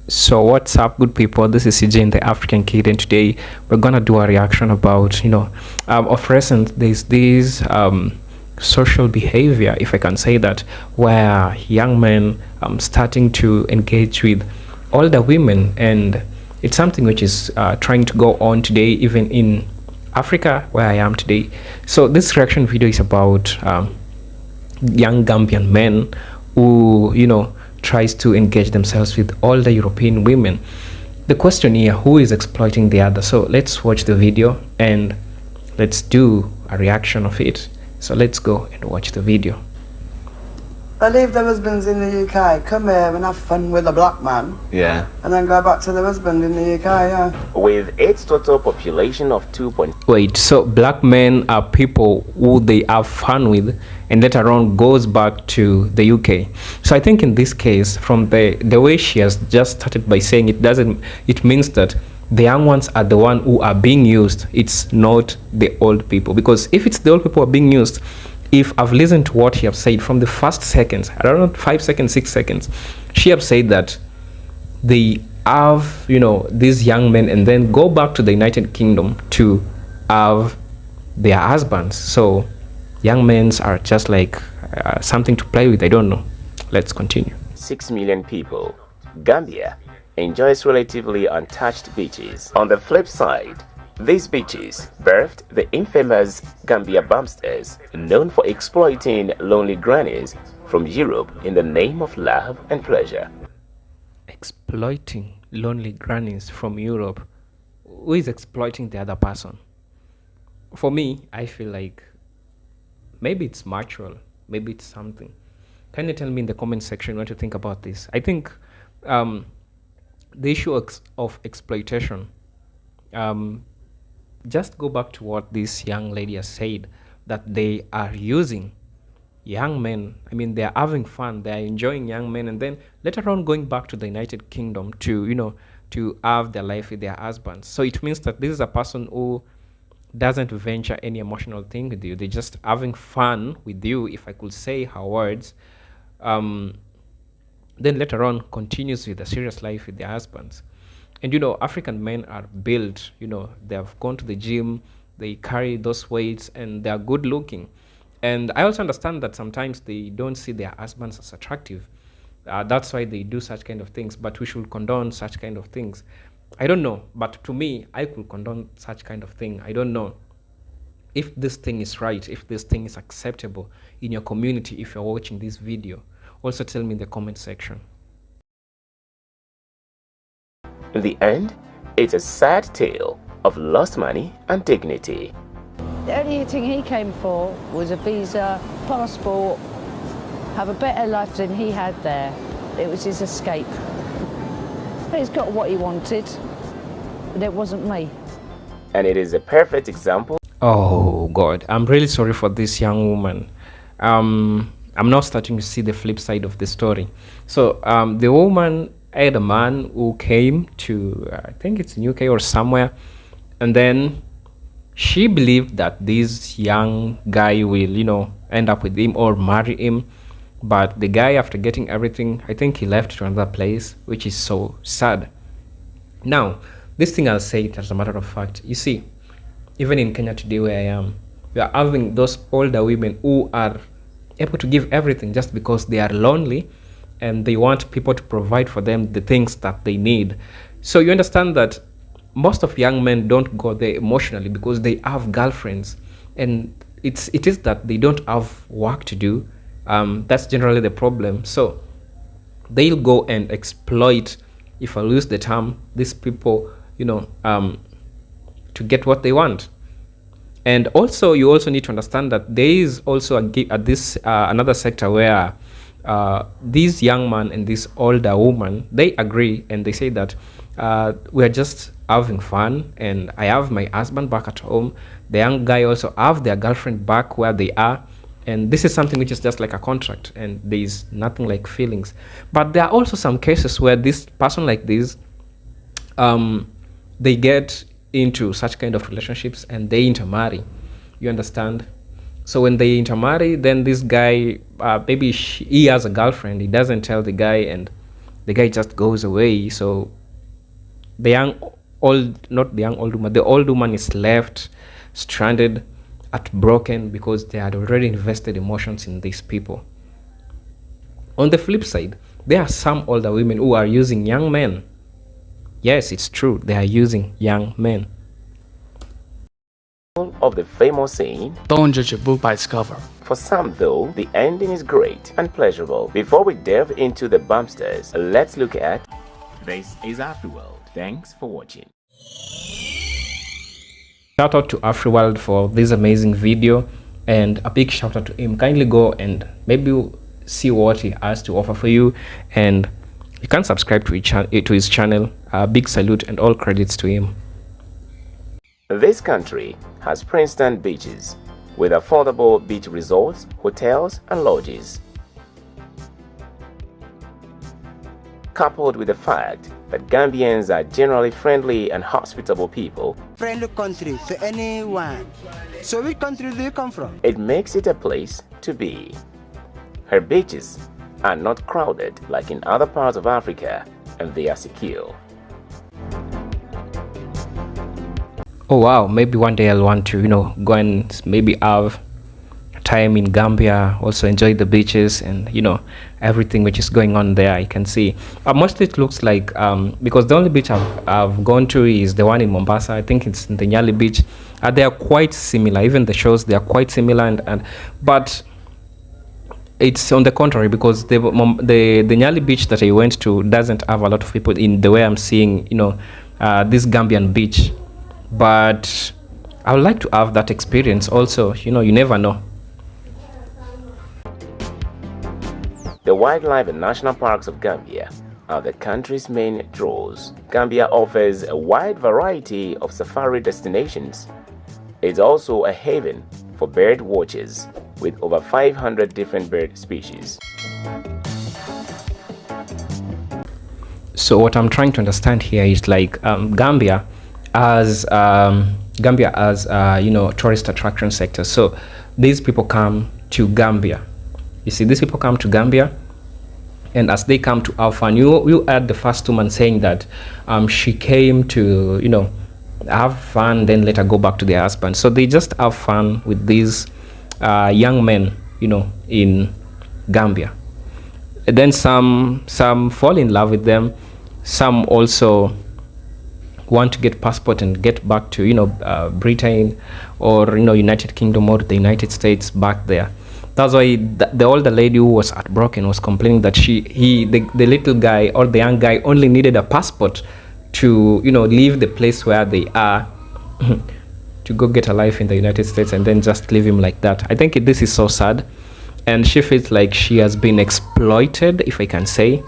So what's up, good people? This is CJ, the African Kid, and today we're gonna do a reaction about of recent there's this social behavior, if I can say that, where young men starting to engage with older women, and it's something which is trying to go on today, even in Africa, where I am today. So this reaction video is about young Gambian men who tries to engage themselves with all the European women. The question here, who is exploiting the other? So let's watch the video and let's do a reaction of it. So let's go and watch the video. They leave their husbands in the UK, come here and have fun with a black man. Yeah. And then go back to their husband in the UK, yeah. With its total population of 2. Wait, so black men are people who they have fun with and later on goes back to the UK. So I think in this case, from the way she has just started by saying it means that the young ones are the one who are being used. It's not the old people, because if it's the old people who are being used, if I've listened to what she have said from the first seconds, I don't know, 5 seconds, 6 seconds, she have said that they have, these young men and then go back to the United Kingdom to have their husbands. So young men are just like something to play with. I don't know. Let's continue. 6 million people. Gambia enjoys relatively untouched beaches. On the flip side, these beaches birthed the infamous Gambia bumsters, known for exploiting lonely grannies from Europe in the name of love and pleasure. Exploiting lonely grannies from Europe. Who is exploiting the other person? For me, I feel like maybe it's natural, maybe it's something. Can you tell me in the comment section what you think about this? I think the issue of exploitation, just go back to what this young lady has said, that they are using young men. I mean, they are having fun, they are enjoying young men, and then later on going back to the United Kingdom to to have their life with their husbands. So it means that this is a person who doesn't venture any emotional thing with you. They're just having fun with you, if I could say her words. Then later on continues with a serious life with their husbands. And African men are built, they have gone to the gym, they carry those weights, and they are good looking. And I also understand that sometimes they don't see their husbands as attractive. That's why they do such kind of things, but we should condone such kind of things. I don't know, but to me, I could condone such kind of thing. I don't know if this thing is right, if this thing is acceptable in your community, if you're watching this video. Also tell me in the comment section. In the end, it's a sad tale of lost money and dignity. The only thing he came for was a visa, passport, have a better life than he had there. It was his escape. He's got what he wanted, but it wasn't me. And it is a perfect example. Oh God, I'm really sorry for this young woman. I'm now starting to see the flip side of the story. So the woman had a man who came to, I think it's in UK or somewhere, and then she believed that this young guy will, end up with him or marry him. But the guy, after getting everything, I think he left to another place, which is so sad. Now, this thing I'll say it as a matter of fact. You see, even in Kenya today where I am, we are having those older women who are able to give everything just because they are lonely and they want people to provide for them the things that they need. So you understand that most of young men don't go there emotionally because they have girlfriends, and it is that they don't have work to do. That's generally the problem. So they'll go and exploit, if I use the term, these people, to get what they want. And also, you also need to understand that there is also another sector where these young man and this older woman, they agree and they say that we are just having fun, and I have my husband back at home. The young guy also have their girlfriend back where they are, and this is something which is just like a contract, and there is nothing like feelings. But there are also some cases where this person like this, they get into such kind of relationships and they intermarry. You understand? So when they intermarry, then this guy, maybe he has a girlfriend, he doesn't tell the guy, and the guy just goes away. So the young old, not the young old woman, the old woman is left stranded, heartbroken, because they had already invested emotions in these people. On the flip side, there are some older women who are using young men. Yes, it's true, they are using young men. Of the famous saying, don't judge a book by its cover. For some, though, the ending is great and pleasurable. Before we delve into the bumsters, let's look at This is AfriWorld. Thanks for watching. Shout out to AfriWorld for this amazing video, and a big shout out to him. Kindly go and maybe see what he has to offer for you, and you can subscribe to his channel. Big salute and all credits to him. This country has Princeton beaches with affordable beach resorts, hotels, and lodges. Coupled with the fact that Gambians are generally friendly and hospitable people, Friendly country to anyone. So which country do you come from? it makes it a place to be. Her beaches are not crowded like in other parts of Africa, and they are secure. Oh wow, maybe one day I'll want to, go and maybe have time in Gambia, also enjoy the beaches and, everything which is going on there. I can see. Mostly it looks like, because the only beach I've gone to is the one in Mombasa. I think it's in the Nyali beach. They are quite similar. Even the shows, they are quite similar. But it's on the contrary, because the Nyali beach that I went to doesn't have a lot of people in the way I'm seeing, this Gambian beach. But I would like to have that experience also. You never know. The wildlife and national parks of Gambia are the country's main draws. Gambia offers a wide variety of safari destinations. It's also a haven for bird watchers with over 500 different bird species. So what I'm trying to understand here is like Gambia as tourist attraction sector. So these people come to Gambia. You see, these people come to Gambia, and as they come to have fun, you heard the first woman saying that she came to have fun, then let her go back to their husband. So they just have fun with these young men, in Gambia. And then some fall in love with them. Some also want to get passport and get back to Britain or United Kingdom or the United States back there. That's why the older lady who was heartbroken was complaining that the little guy or the young guy only needed a passport to leave the place where they are to go get a life in the United States, and then just leave him like that. I think this is so sad, and she feels like she has been exploited, if I can say.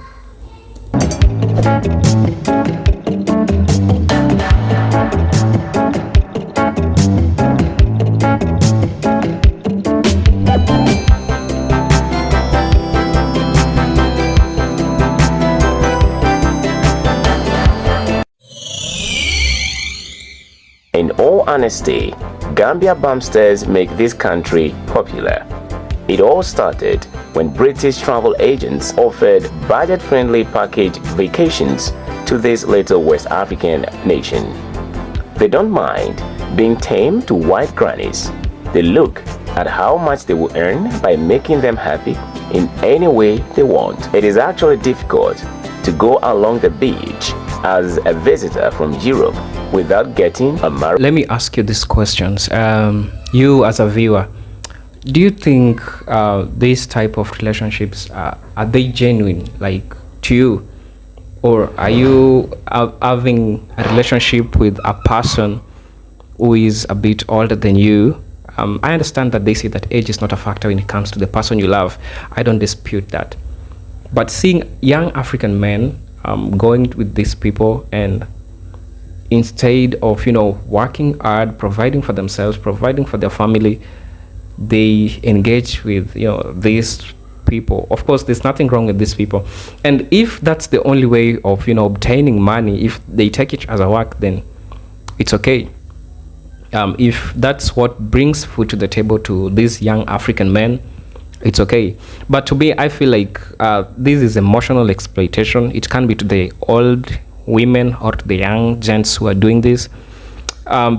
In all honesty, Gambia bumsters make this country popular. It all started when British travel agents offered budget-friendly package vacations to this little West African nation. They don't mind being tamed to white grannies. They look at how much they will earn by making them happy in any way they want. It is actually difficult to go along the beach as a visitor from Europe without getting a marriage. Let me ask you these questions. You as a viewer, do you think these type of relationships are they genuine, like to you, or are you having a relationship with a person who is a bit older than you? I understand that they say that age is not a factor when it comes to the person you love. I don't dispute that, but seeing young African men going with these people, and instead of working hard, providing for themselves, providing for their family, they engage with these people. Of course, there's nothing wrong with these people, and if that's the only way of obtaining money, if they take it as a work, then it's okay. If that's what brings food to the table to these young African men, it's okay. But to me, I feel like this is emotional exploitation. It can be to the old women or to the young gents who are doing this,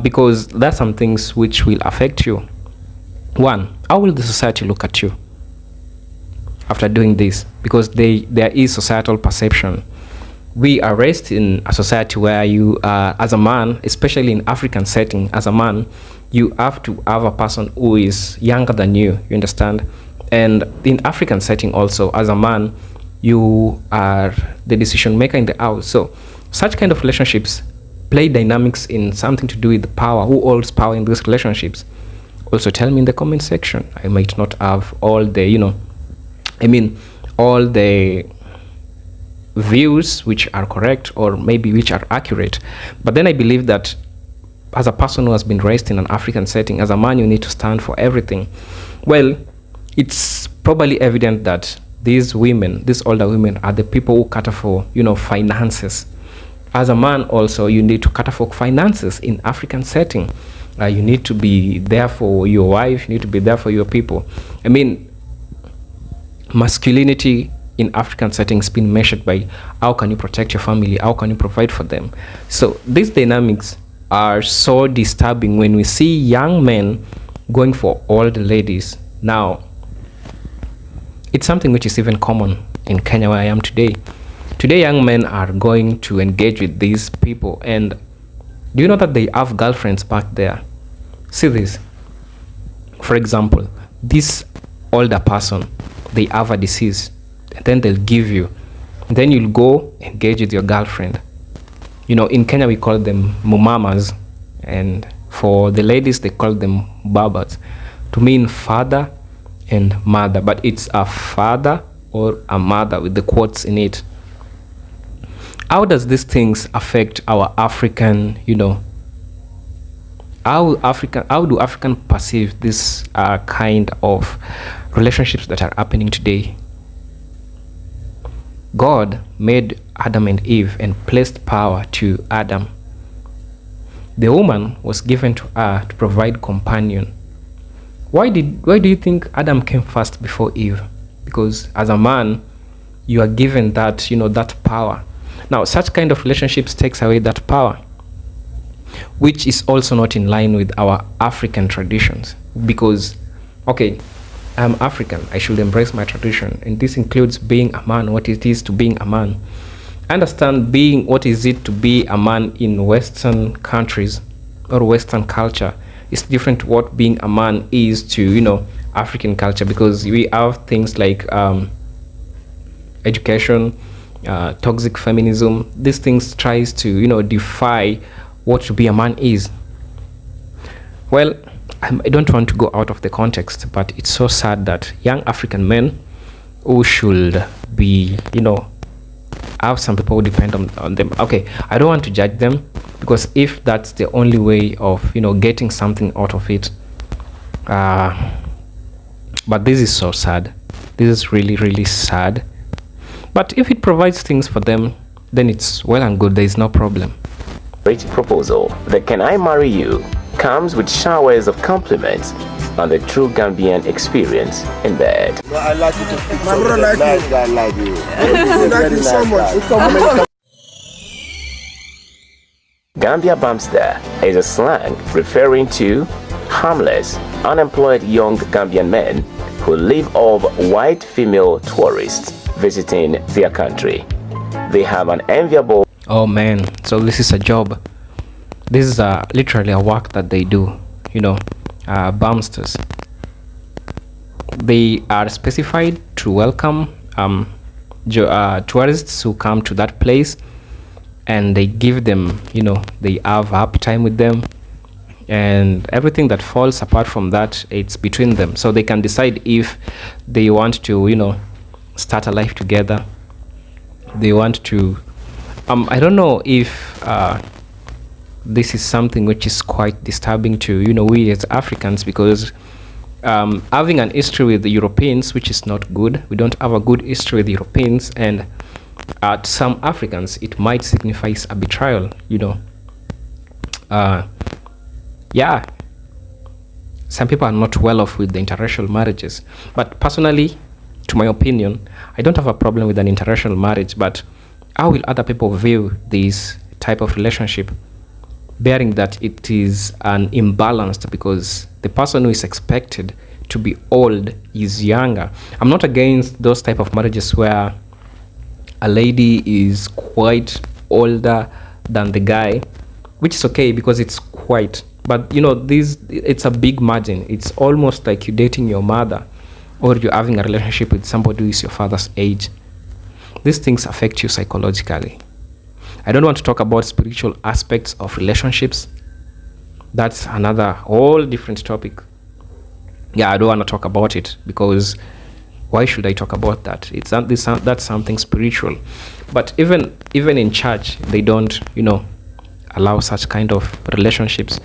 because there are some things which will affect you. One, how will the society look at you after doing this? Because there is societal perception. We are raised in a society where you, as a man, especially in African setting, as a man, you have to have a person who is younger than you understand? And in African setting also, as a man, you are the decision maker in the house. So such kind of relationships play dynamics in something to do with power. Who holds power in these relationships? Also tell me in the comment section. I might not have all the, all the views which are correct or maybe which are accurate. But then I believe that as a person who has been raised in an African setting, as a man, you need to stand for everything. Well, it's probably evident that these women, these older women, are the people who cater for, finances. As a man also, you need to cater for finances in African setting. You need to be there for your wife, you need to be there for your people. Masculinity in African settings been measured by how can you protect your family, how can you provide for them. So these dynamics are so disturbing when we see young men going for old ladies. Now, it's something which is even common in Kenya where I am today. Today, young men are going to engage with these people, and do you know that they have girlfriends back there? See this. For example, this older person, they have a disease, and then they'll give you. Then you'll go engage with your girlfriend. In Kenya, we call them mumamas, and for the ladies, they call them babas, to mean father and mother, but it's a father or a mother with the quotes in it. How does these things affect our African, how do African perceive this kind of relationships that are happening today? God made Adam and Eve and placed power to Adam. The woman was given to her to provide companion. Why do you think Adam came first before Eve? Because as a man, you are given that, that power. Now, such kind of relationships takes away that power, which is also not in line with our African traditions. Because, okay, I'm African, I should embrace my tradition, and this includes being a man, what it is to being a man. Understand being what is it to be a man in Western countries or Western culture is different to what being a man is to, African culture, because we have things like education, toxic feminism. These things tries to, defy what to be a man is. Well, I don't want to go out of the context, but it's so sad that young African men who should be, have some people who depend on them. Okay, I don't want to judge them, because if that's the only way of, getting something out of it, but this is so sad. This is really, really sad. But if it provides things for them, then it's well and good. There is no problem. Great proposal. The Can I Marry You comes with showers of compliments on the true Gambian experience in bed. Well, I like you to speak. My brother like nice you. Guy like you. Thank you so much. Gambia bumster is a slang referring to harmless, unemployed young Gambian men who live off white female tourists visiting their country. They have an enviable... Oh man, so this is a job. This is literally a work that they do, bumsters. They are specified to welcome tourists who come to that place, and they give them, they have happy time with them, and everything that falls apart from that, it's between them. So they can decide if they want to, start a life together. They want to, I don't know if this is something which is quite disturbing to, we as Africans, because having an history with the Europeans, which is not good. We don't have a good history with the Europeans, and to some Africans, it might signify a betrayal, Yeah. Some people are not well off with the interracial marriages. But personally, to my opinion, I don't have a problem with an interracial marriage, but how will other people view this type of relationship, bearing that it is an imbalanced because the person who is expected to be old is younger? I'm not against those type of marriages where a lady is quite older than the guy, which is okay because it's quite, but it's a big margin. It's almost like you're dating your mother or you're having a relationship with somebody who is your father's age. These things affect you psychologically. I don't want to talk about spiritual aspects of relationships. That's another whole different topic. Yeah, I don't want to talk about it because why should I talk about that? That's something spiritual. But even in church, they don't, allow such kind of relationships,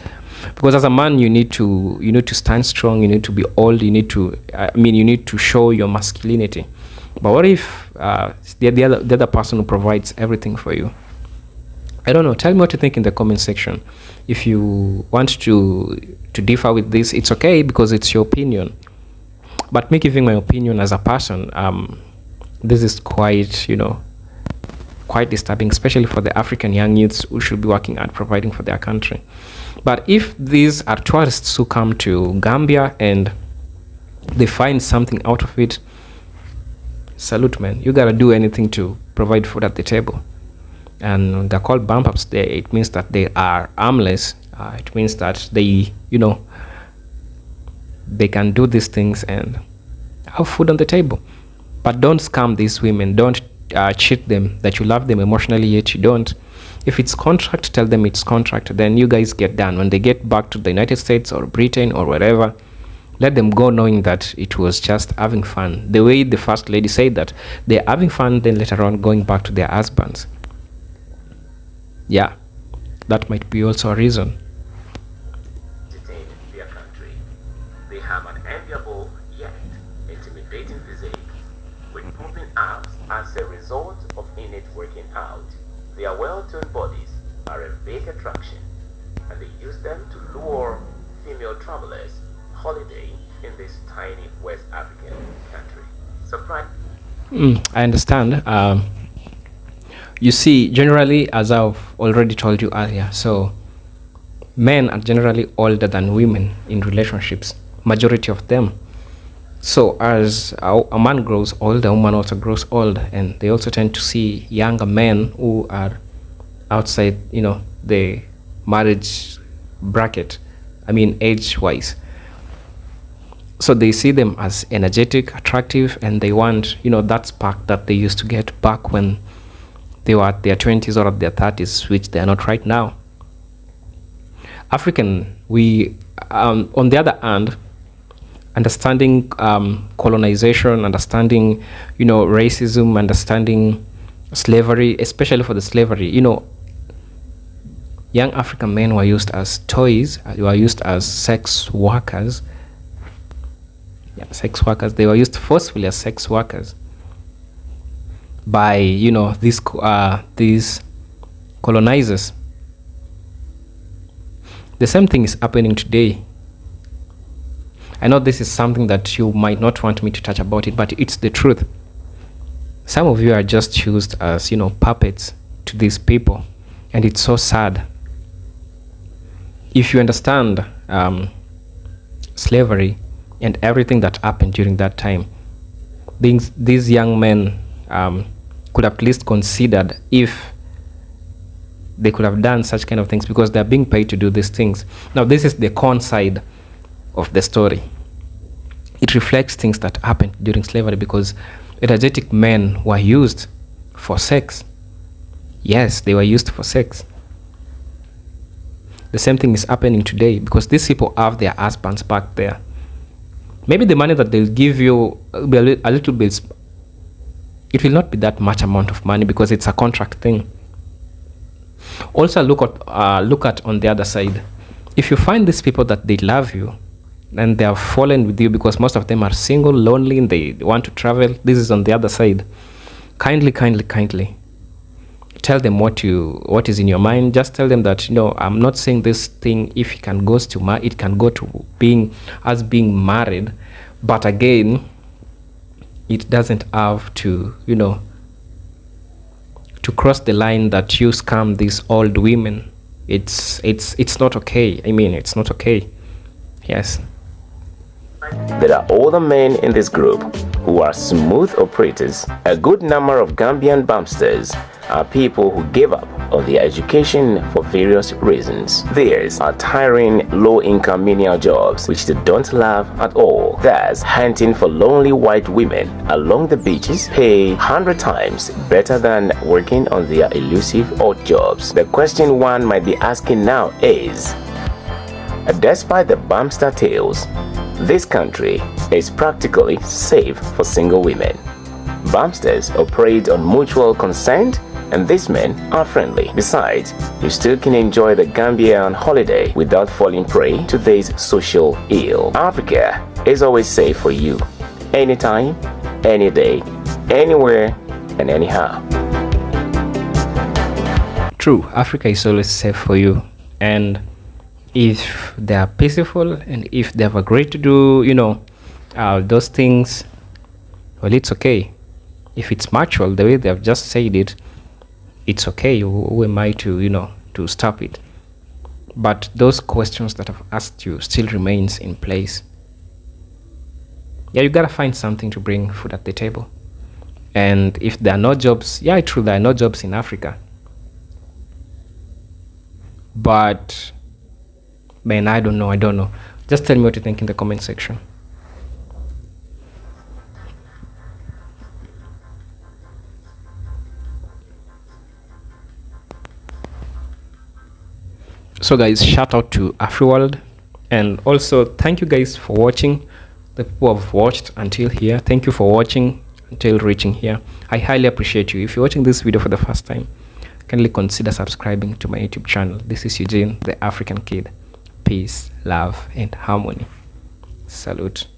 because as a man you need to stand strong. You need to be old. You need to show your masculinity. But what if the other person who provides everything for you? I don't know. Tell me what you think in the comment section. If you want to differ with this, it's okay because it's your opinion. But me giving my opinion as a person, this is quite disturbing, especially for the African young youths who should be working at providing for their country. But if these are tourists who come to Gambia and they find something out of it, salute, man. You gotta do anything to provide food at the table. And they're called bumpers. It means that they are armless. It means that they can do these things and have food on the table. But don't scam these women. Don't cheat them that you love them emotionally, yet you don't. If it's contract, tell them it's contract. Then you guys get done. When they get back to the United States or Britain or wherever, let them go knowing that it was just having fun. The way the first lady said that they're having fun, then later on going back to their husbands. Yeah, that might be also a reason. Detain their country. They have an enviable yet intimidating physique, with pumping abs as a result of innate working out. Their well-toned bodies are a big attraction, and they use them to lure female travelers holiday in this tiny West African country. Surprise! I understand. You see, generally, as I've already told you earlier, so men are generally older than women in relationships, majority of them. So as a man grows old, a woman also grows old, and they also tend to see younger men who are outside, the marriage bracket, age-wise. So they see them as energetic, attractive, and they want, that spark that they used to get back when they were at their 20s or at their 30s, which they are not right now. African, we, on the other hand, understanding colonization, understanding, racism, understanding slavery, especially for the slavery, young African men were used as toys, were used as sex workers. Yeah, sex workers. They were used forcefully as sex workers by these colonizers. The same thing is happening today. I know this is something that you might not want me to touch about it, but it's the truth. Some of you are just used as puppets to these people, and it's so sad. If you understand slavery and everything that happened during that time, these young men could at least considered if they could have done such kind of things, because they're being paid to do these things. Now, this is the con side of the story. It reflects things that happened during slavery, because energetic men were used for sex. Yes, they were used for sex. The same thing is happening today, because these people have their husbands back there. Maybe the money that they'll give you will be a little bit, it will not be that much amount of money, because it's a contract thing. Also look at on the other side. If you find these people that they love you and they have fallen with you, because most of them are single, lonely, and they want to travel, this is on the other side. Kindly tell them what is in your mind. Just tell them that, I'm not saying this thing, if it can it can go to being married, but again, it doesn't have to, to cross the line that you scam these old women. It's not okay. I mean, it's not okay. Yes. There are older men in this group who are smooth operators. A good number of Gambian bumsters are people who gave up on their education for various reasons. Theirs are tiring, low-income menial jobs which they don't love at all. Thus, hunting for lonely white women along the beaches pay 100 times better than working on their elusive odd jobs. The question one might be asking now is, despite the bumster tales, this country is practically safe for single women. Bumsters operate on mutual consent, and these men are friendly. Besides, you still can enjoy the Gambia on holiday without falling prey to this social ill. Africa is always safe for you, anytime, any day, anywhere, and anyhow. True, Africa is always safe for you, and if they are peaceful and if they have agreed to do, those things, well, it's okay. If it's mutual, the way they have just said it, it's okay. Who am I to, to stop it? But those questions that I've asked you still remains in place. Yeah, you gotta find something to bring food at the table. And if there are no jobs, yeah, true, there are no jobs in Africa. But man, I don't know. Just tell me what you think in the comment section. So guys, shout out to AfriWorld, and also thank you guys for watching. The people who have watched until here, thank you for watching until reaching here. I highly appreciate you. If you're watching this video for the first time, kindly consider subscribing to my YouTube channel. This is Eugene, the African Kid. Peace, love, and harmony. Salute.